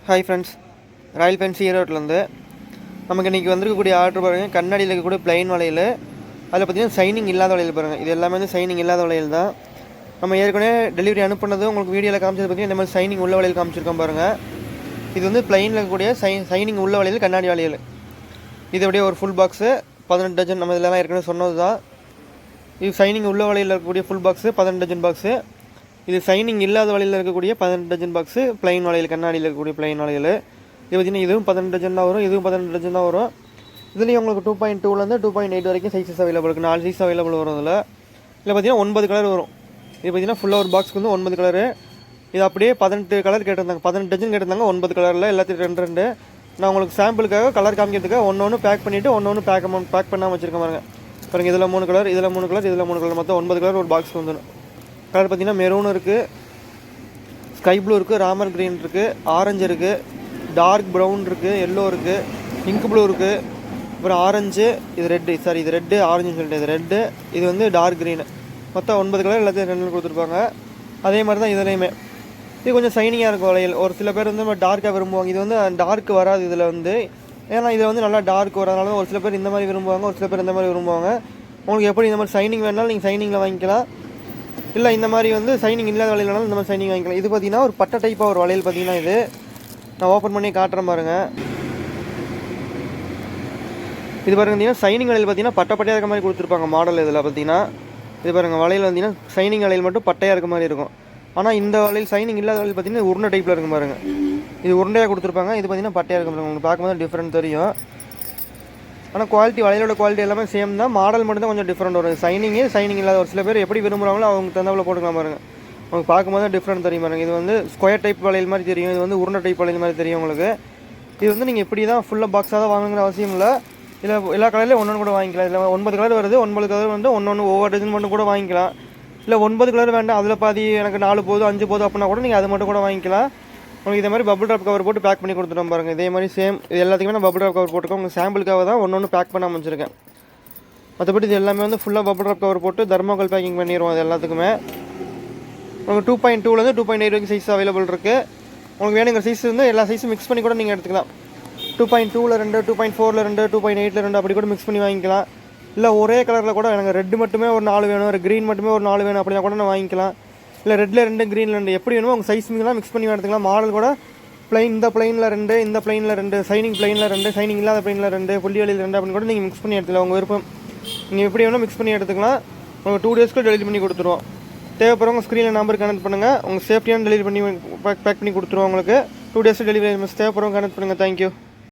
Hi friends, Royal fancy ஈரோட்லேருந்து நமக்கு இன்றைக்கி வந்திருக்கக்கூடிய ஆர்டர் பாருங்கள். கண்ணாடியில் இருக்கக்கூடிய ப்ளைன் வளையல், அதில் பார்த்திங்கன்னா சைனிங் இல்லாத வளையல் பாருங்கள். இது எல்லாமே வந்து சைனிங் இல்லாத வளையல் தான். நம்ம ஏற்கனவே டெலிவரி அனுப்புனது உங்களுக்கு வீடியோவில் காமிச்சது பார்த்திங்கன்னா இந்த மாதிரி சைனிங் உள்ள வளையல் காமிச்சிருக்கோம் பாருங்கள். இது வந்து ப்ளைனில் இருக்கக்கூடிய சைனிங் உள்ள வளையல், கண்ணாடி வளையல். இது அப்படியே ஒரு ஃபுல் பாக்ஸு 18 டஜன். நம்ம இதெல்லாம் ஏற்கனவே சொன்னது தான். இது சைனிங் உள்ள வளையலில் இருக்கக்கூடிய ஃபுல் பாக்ஸு 18 டஜன் பாக்ஸு. இது சைனிங் இல்லாத வளையலில் இருக்கக்கூடிய 18 டஜன் பாக்ஸு, ப்ளைன் வளையல், கண்ணாடியில் இருக்கக்கூடிய ப்ளைன் வளையல். இது பார்த்திங்கன்னா இதுவும் 18 டஜன் தான் வரும், இதுவும் 18 டஜன் தான் வரும். இதுலேயும் உங்களுக்கு 2.2லேருந்து 2.8 வரைக்கும் சைஸஸ் அவைலபிள் இருக்குது. 4 சைஸ் அவைலபிள் வரும். இதில் பார்த்திங்கன்னா 9 கலர் வரும். இது பார்த்திங்கன்னா ஃபுல்லாக ஒரு பாக்ஸ்க்கு வந்து 9 கலரு. இது அப்படியே 18 கலர் கேட்டிருந்தாங்க, 18 டஜன் கேட்டிருந்தாங்க. 9 கலரில் எல்லாத்தையும் 2 நான் உங்களுக்கு சாம்பிளுக்காக கலர் காமிக்கிறதுக்காக ஒன்று பேக் பண்ணிவிட்டு ஒன்று பேக் பண்ணாமல் வச்சுருக்கேன் பாருங்கள். இதில் 3 கலர், இதில் 3 கலர், இதில் 3 கலர், மொத்தம் 9 கலர் ஒரு பாக்ஸ் வந்துடும். கலர் பார்த்திங்கன்னா மெரூன் இருக்குது, ஸ்கை ப்ளூ இருக்குது, ராமர் க்ரீன் இருக்குது, ஆரஞ்சு இருக்குது, டார்க் ப்ரௌன் இருக்குது, எல்லோ இருக்குது, பிங்க் ப்ளூ இருக்குது, அப்புறம் ஆரஞ்சு, இது ரெட்டு, சாரி இது ரெட்டு, ஆரஞ்சுன்னு சொல்லிட்டு இது ரெட்டு, இது வந்து டார்க் க்ரீனு. மொத்தம் 9 கலர் எல்லாத்தையும் 2 கொடுத்துருப்பாங்க. அதே மாதிரி தான் இதுலேயுமே. இது கொஞ்சம் சைனிங்காக இருக்கும் வளையல். ஒரு சில பேர் வந்து நம்ம டார்க்காக விரும்புவாங்க. இது வந்து டார்க் வராது இதில் வந்து, ஏன்னா இதில் வந்து நல்லா டார்க் வரதுனால ஒரு சில பேர் இந்த மாதிரி விரும்புவாங்க, ஒரு சில பேர் இந்த மாதிரி விரும்புவாங்க. உங்களுக்கு எப்படி இந்த மாதிரி சைனிங் வேணாலும் நீங்கள் சைனிங்கில் வாங்கிக்கலாம், இல்லை இந்த மாதிரி வந்து சைனிங் இல்லாத வளையல் வேணாலும் இந்த மாதிரி சைனிங் வாங்கிக்கலாம். இது பார்த்திங்கன்னா ஒரு பட்டை டைப்பாக ஒரு வளையல். பார்த்திங்கன்னா இது நான் ஓப்பன் பண்ணி காட்டுறேன் பாருங்கள். இது பாருங்க, சைனிங் வளையல் பார்த்திங்கன்னா பட்டையாக இருக்க மாதிரி கொடுத்துருப்பாங்க மாடல். இதில் பார்த்திங்கன்னா இது பாருங்கள், வளையல் பார்த்திங்கன்னா சைனிங் வளையல் மட்டும் பட்டையாக இருக்க மாதிரி இருக்கும். ஆனால் இந்த வளையல் சைனிங் இல்லாத வளையல் பார்த்திங்கன்னா உருண்டை டைப்பில் இருக்கும் பாருங்கள். இது உருண்டையாக கொடுத்துருப்பாங்க, இது பார்த்திங்கன்னா பட்டையாக இருக்கும். உங்களுக்கு பார்க்கும்போது டிஃப்ரெண்ட் தெரியும். ஆனால் குவாலிட்டி, வளையலோட குவாலிட்டி எல்லாமே சேம் தான். மாடல் மட்டும் தான் கொஞ்சம் டிஃப்ரெண்ட் வரும். சைனிங் இல்லாத ஒரு சில பேர் எப்படி விரும்புகிறாங்களோ அவங்க தந்தாவில் போட்டுக்கலாம் பாருங்கள். உங்களுக்கு பார்க்கும்போது தான் டிஃப்ரெண்ட் தெரியும் பாருங்கள். இது வந்து ஸ்கொயர் டைப் வளையல் மாதிரி தெரியும், இது வந்து உருண்டை டைப் வளையல் மாதிரி தெரியும் உங்களுக்கு. இது வந்து நீங்கள் இப்படி தான் ஃபுல்லாக பாக்ஸாக தான் வாங்குங்கிற அவசியம் இல்லை. இல்லை எல்லா கலர்லேயும் ஒன்று கூட வாங்கிக்கலாம். இதில் 9 கலர் வருது, 9 கலர் வந்து ஒன்று ஒவ்வொரு டஜன் மட்டும் கூட வாங்கிக்கலாம். இல்லை 9 கலர் வேண்டாம், அதில் பாதி எனக்கு 4 போதும் 5 போதும் அப்படின்னா கூட நீங்கள் அது மட்டும் கூட வாங்கிக்கலாம். உங்களுக்கு இதே மாதிரி பபுள் ட்ராப் கவர் போட்டு பேக் பண்ணி கொடுத்துட்டோம் பாருங்கள். இதே மாதிரி சேம் இது எல்லாத்துக்குமே நான் பபுள் ட்ராப் கவர் போட்டுக்கோங்க. உங்களுக்கு சாம்பிளுக்காக தான் ஒன்று பேக் பண்ண வச்சுருக்கேன். மற்றபடி இது எல்லாமே வந்து ஃபுல்லாக பபுள் ட்ராப் கவர் போட்டு தர்மாக்கோல் பேக்கிங் பண்ணிடுவோம். அது எல்லாத்துக்குமே உங்களுக்கு 2.2லேருந்து 2.8 வரைக்கும் சைஸ் அவைலபிள் இருக்குது. உங்களுக்கு வேணுங்கிற சைஸ் வந்து எல்லா சைஸும் மிக்ஸ் பண்ணி கூட நீங்கள் எடுத்துக்கலாம். 2.2ல் 2, 2.4ல் 2, 2.8ல் 2 அப்படி கூட மிக்ஸ் பண்ணி வாங்கிக்கலாம். இல்லை ஒரே கலரில் கூட எனக்கு ரெட்டு மட்டுமே ஒரு 4 வேணும், ஒரு க்ரீன் மட்டுமே ஒரு 4 வேணும் அப்படின்னா கூட நான் வாங்கிக்கலாம். இல்லை ரெட்டில் 2, க்ரீனில் 2 எப்படி வேணுமோ உங்கள் சைஸ் மீதெல்லாம் மிக்ஸ் பண்ணி எடுத்துக்கலாம். மாடல் கூட ப்ளைன், இந்த ப்ளைனில் 2, இந்த ப்ளைனில் 2, சைனிங் ப்ளைனில் 2, சைனிங் இல்லாத ப்ளைனில் 2, புள்ளி வழியில் 2 அப்படின்னு கூட நீங்கள் மிக்ஸ் பண்ணி எடுத்துக்கலாம். உங்கள் விருப்பம், நீங்கள் எப்படி வேணால் மிக்ஸ் பண்ணி எடுத்துக்கலாம். உங்களுக்கு 2 டேஸ்க்கு டெலிவரி பண்ணி கொடுத்துருவோம். தேவைப்படுறவங்க ஸ்க்ரீனில் நம்பர் கனெக்ட் பண்ணுங்கள். உங்கள் சேஃப்டியான டெலிவரி பண்ணி பேக் பண்ணி கொடுத்துருவோம். உங்களுக்கு 2 டேஸ்க்கு டெலிவரி தேவைப்படுறவங்க கனெக்ட் பண்ணுங்கள். தேங்க்யூ.